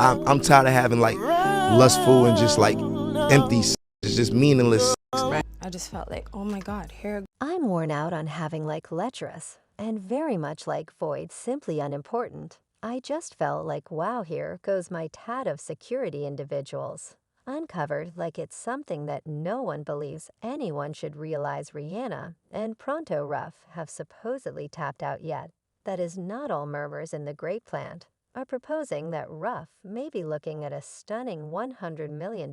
I'm tired of having like lustful and just like empty sex. It's just meaningless sex. I just felt like, oh my God, here. I'm worn out on having like lecherous, and very much like void simply unimportant. I just felt like wow, here goes my tad of security individuals. Uncovered like it's something that no one believes anyone should realize Rihanna and Pronto Ruff have supposedly tapped out yet. That is not all murmurs in the grape plant are proposing that Ruff may be looking at a stunning $100 million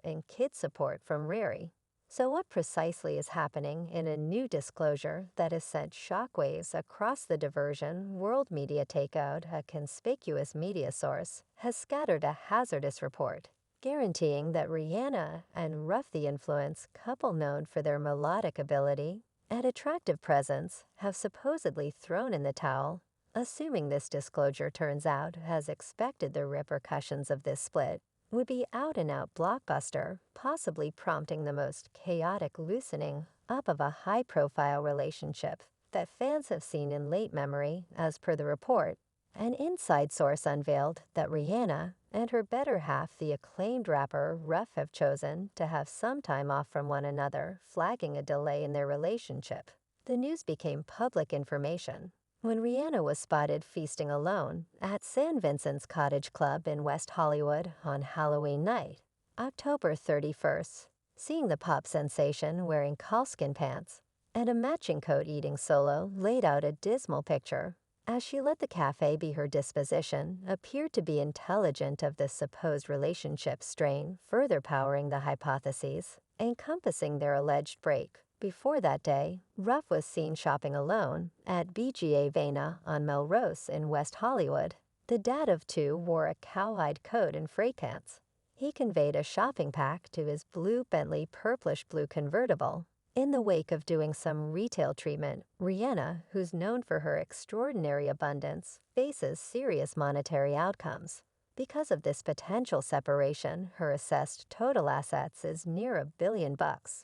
in kid support from Riri. So what precisely is happening in a new disclosure that has sent shockwaves across the diversion world media takeout, a conspicuous media source, has scattered a hazardous report, guaranteeing that Rihanna and Ruff the Influence, couple known for their melodic ability and attractive presence, have supposedly thrown in the towel. Assuming this disclosure turns out as expected, the repercussions of this split would be out-and-out blockbuster, possibly prompting the most chaotic loosening up of a high-profile relationship that fans have seen in late memory. As per the report, an inside source unveiled that Rihanna and her better half, the acclaimed rapper Ruff, have chosen to have some time off from one another, flagging a delay in their relationship. The news became public information when Rihanna was spotted feasting alone at San Vincent's Cottage Club in West Hollywood on Halloween night, October 31st, seeing the pop sensation wearing calfskin pants and a matching coat eating solo laid out a dismal picture. As she let the cafe be her disposition, appeared to be intelligent of the supposed relationship strain, further powering the hypotheses encompassing their alleged break. Before that day, Ruff was seen shopping alone at BGA Vena on Melrose in West Hollywood. The dad of two wore a cowhide coat and frayed pants. He conveyed a shopping pack to his blue Bentley purplish-blue convertible. In the wake of doing some retail treatment, Rihanna, who's known for her extraordinary abundance, faces serious monetary outcomes. Because of this potential separation, her assessed total assets is near $1 billion.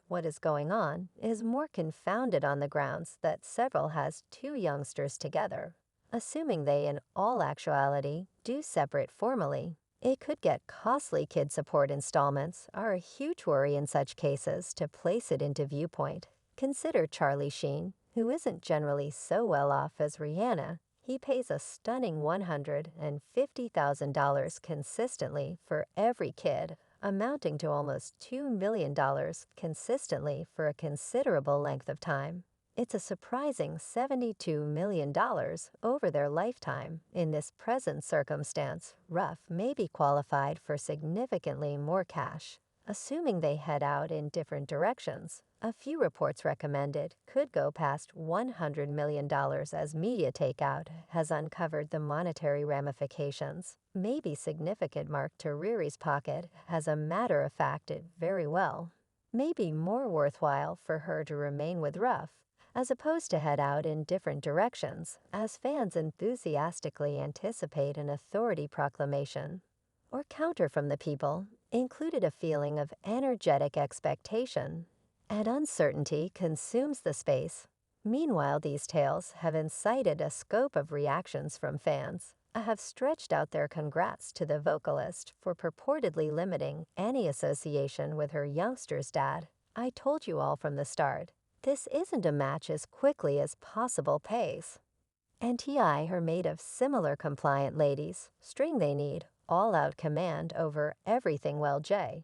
What is going on is more confounded on the grounds that several has two youngsters together. Assuming they in all actuality do separate formally, it could get costly. Kid support installments are a huge worry in such cases. To place it into viewpoint, consider Charlie Sheen, who isn't generally so well off as Rihanna. He pays a stunning $150,000 consistently for every kid, amounting to almost $2 million consistently for a considerable length of time. It's a surprising $72 million over their lifetime. In this present circumstance, Ruff may be qualified for significantly more cash, assuming they head out in different directions. A few reports recommended could go past $100 million as media takeout has uncovered the monetary ramifications. May be significant mark to Riri's pocket. As a matter of fact, it very well may be more worthwhile for her to remain with Ruff as opposed to head out in different directions, as fans enthusiastically anticipate an authority proclamation. Or counter from the people included a feeling of energetic expectation, and uncertainty consumes the space. Meanwhile, these tales have incited a scope of reactions from fans, have stretched out their congrats to the vocalist for purportedly limiting any association with her youngster's dad. I told you all from the start, this isn't a match as quickly as possible pace. And T.I. are made of similar compliant ladies, string they need, all-out command over everything. Well, Jay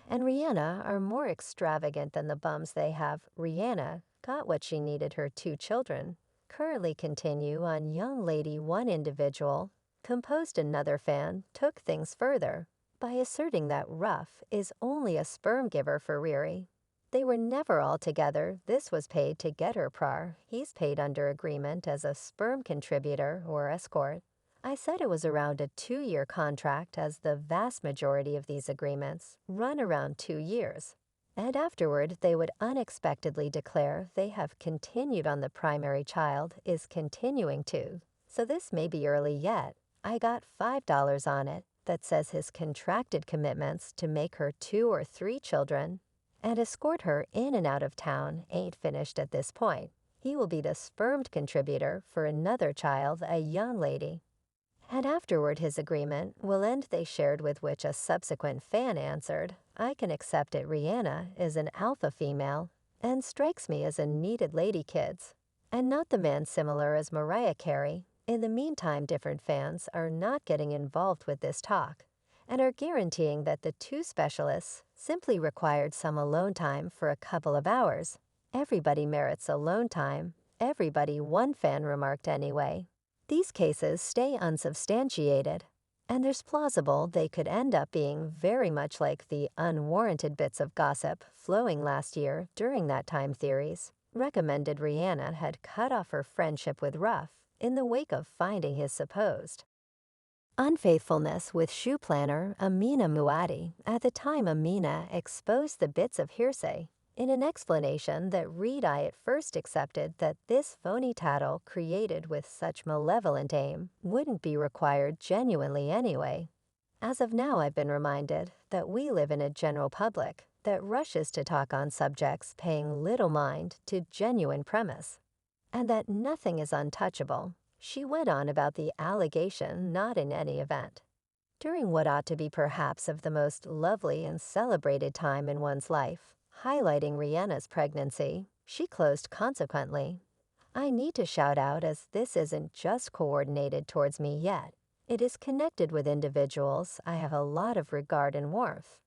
and Rihanna are more extravagant than the bums they have. Rihanna got what she needed, her two children. Currently continue on young lady. One individual composed another fan took things further by asserting that Ruff is only a sperm giver for Riri. They were never all together. This was paid to get her prar. He's paid under agreement as a sperm contributor or escort. I said it was around a 2-year contract, as the vast majority of these agreements run around 2 years. And afterward, they would unexpectedly declare they have continued on the primary child is continuing to. So this may be early yet. I got $5 on it that says his contracted commitments to make her 2 or 3 children and escort her in and out of town ain't finished at this point. He will be the spermed contributor for another child, a young lady. And afterward his agreement will end, they shared, with which a subsequent fan answered, I can accept it, Rihanna is an alpha female and strikes me as a needed lady kids, and not the man similar as Mariah Carey. In the meantime, different fans are not getting involved with this talk and are guaranteeing that the two specialists simply required some alone time for a couple of hours. Everybody merits alone time, everybody, one fan remarked anyway. These cases stay unsubstantiated, and there's plausible they could end up being very much like the unwarranted bits of gossip flowing last year during that time theories recommended Rihanna had cut off her friendship with Ruff in the wake of finding his supposed unfaithfulness with shoe planner Amina Muaddi. At the time, Amina exposed the bits of hearsay in an explanation that Reed-Eye at first accepted that this phony tattle created with such malevolent aim wouldn't be required genuinely anyway. As of now, I've been reminded that we live in a general public that rushes to talk on subjects paying little mind to genuine premise, and that nothing is untouchable. She went on about the allegation not in any event. During what ought to be perhaps of the most lovely and celebrated time in one's life, highlighting Rihanna's pregnancy, she closed consequently. I need to shout out, as this isn't just coordinated towards me yet. It is connected with individuals I have a lot of regard and warmth.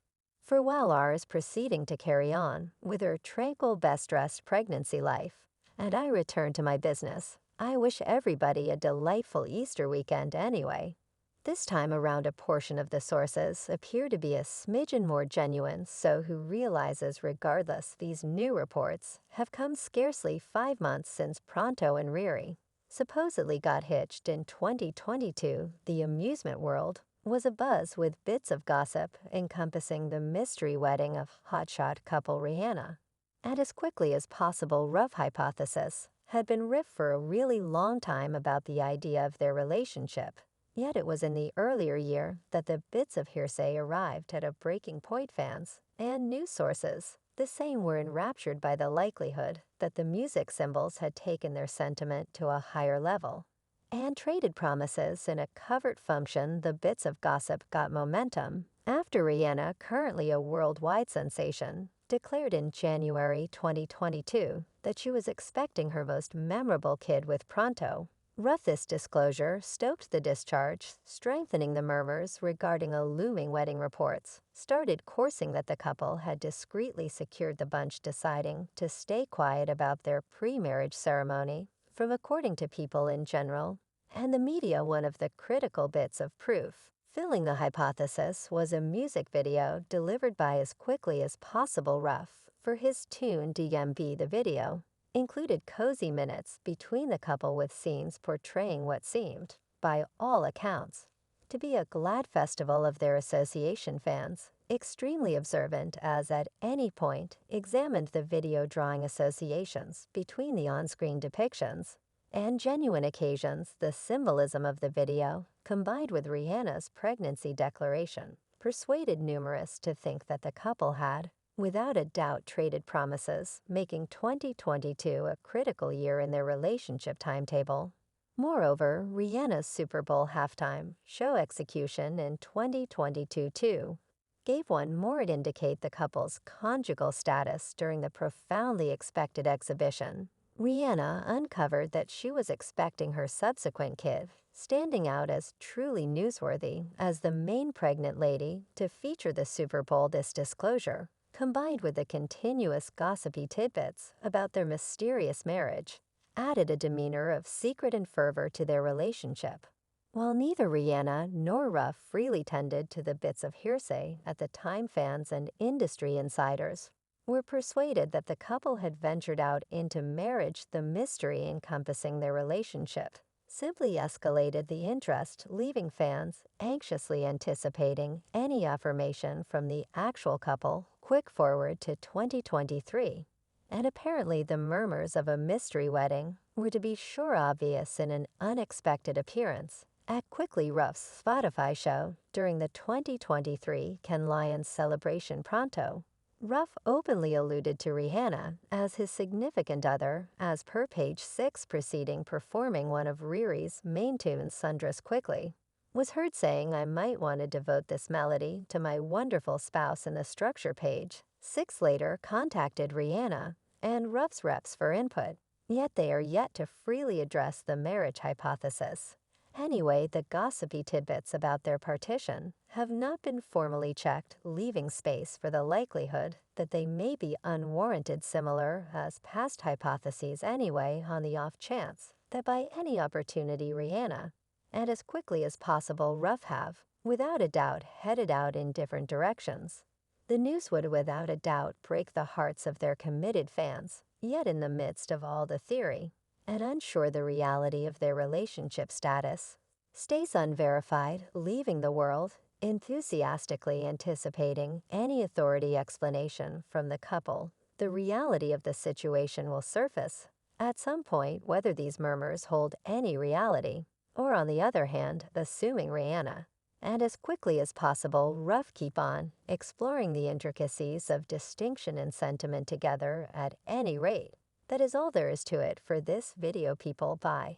For while R is proceeding to carry on with her tranquil, best-dressed pregnancy life, and I return to my business, I wish everybody a delightful Easter weekend anyway. This time around, a portion of the sources appear to be a smidgen more genuine, so who realizes regardless these new reports have come scarcely 5 months since Pronto and Riri supposedly got hitched in 2022. The amusement world was abuzz with bits of gossip encompassing the mystery wedding of hotshot couple Rihanna. And as quickly as possible, Ruff hypothesis had been riffed for a really long time about the idea of their relationship. Yet it was in the earlier year that the bits of hearsay arrived at a breaking point. Fans and news sources the same were enraptured by the likelihood that the music symbols had taken their sentiment to a higher level and traded promises in a covert function. The bits of gossip got momentum after Rihanna, currently a worldwide sensation, declared in January 2022 that she was expecting her most memorable kid with Pronto. Ruff's disclosure stoked the discharge, strengthening the murmurs regarding a looming wedding. Reports started coursing that the couple had discreetly secured the bunch, deciding to stay quiet about their pre-marriage ceremony from, according to people in general and the media, one of the critical bits of proof filling the hypothesis was a music video delivered by as quickly as possible Ruff for his tune DMB. The video included cozy minutes between the couple with scenes portraying what seemed, by all accounts, to be a glad festival of their association. Fans, extremely observant as at any point, examined the video, drawing associations between the on-screen depictions and genuine occasions. The symbolism of the video, combined with Rihanna's pregnancy declaration, persuaded numerous to think that the couple had, without a doubt, traded promises, making 2022 a critical year in their relationship timetable. Moreover, Rihanna's Super Bowl halftime show execution in 2022 too gave one more to indicate the couple's conjugal status during the profoundly expected exhibition. Rihanna uncovered that she was expecting her subsequent kid, standing out as truly newsworthy as the main pregnant lady to feature the Super Bowl. This disclosure, combined with the continuous gossipy tidbits about their mysterious marriage, added a demeanor of secret and fervor to their relationship. While neither Rihanna nor Ruff freely tended to the bits of hearsay at the time, fans and industry insiders were persuaded that the couple had ventured out into marriage. The mystery encompassing their relationship simply escalated the interest, leaving fans anxiously anticipating any affirmation from the actual couple. Quick forward to 2023, and apparently the murmurs of a mystery wedding were to be sure obvious in an unexpected appearance at Quickly Ruff's Spotify show during the 2023 Cannes Lions celebration. Pronto, Ruff openly alluded to Rihanna as his significant other, as per page 6, preceding performing one of Riri's main tunes, Sundress Quickly. Was heard saying I might want to devote this melody to my wonderful spouse in the structure page. 6 later contacted Rihanna and Ruff's reps for input, yet they are yet to freely address the marriage hypothesis. Anyway, the gossipy tidbits about their partition have not been formally checked, leaving space for the likelihood that they may be unwarranted, similar as past hypotheses anyway, on the off chance that by any opportunity Rihanna, and as quickly as possible Ruff have, without a doubt, headed out in different directions. The news would without a doubt break the hearts of their committed fans, yet in the midst of all the theory, and unsure the reality of their relationship status, stays unverified, leaving the world enthusiastically anticipating any authority explanation from the couple. The reality of the situation will surface at some point, whether these murmurs hold any reality, or on the other hand, assuming Rihanna, and as quickly as possible, Ruff keep on exploring the intricacies of distinction and sentiment together at any rate. That is all there is to it for this video, people. Bye.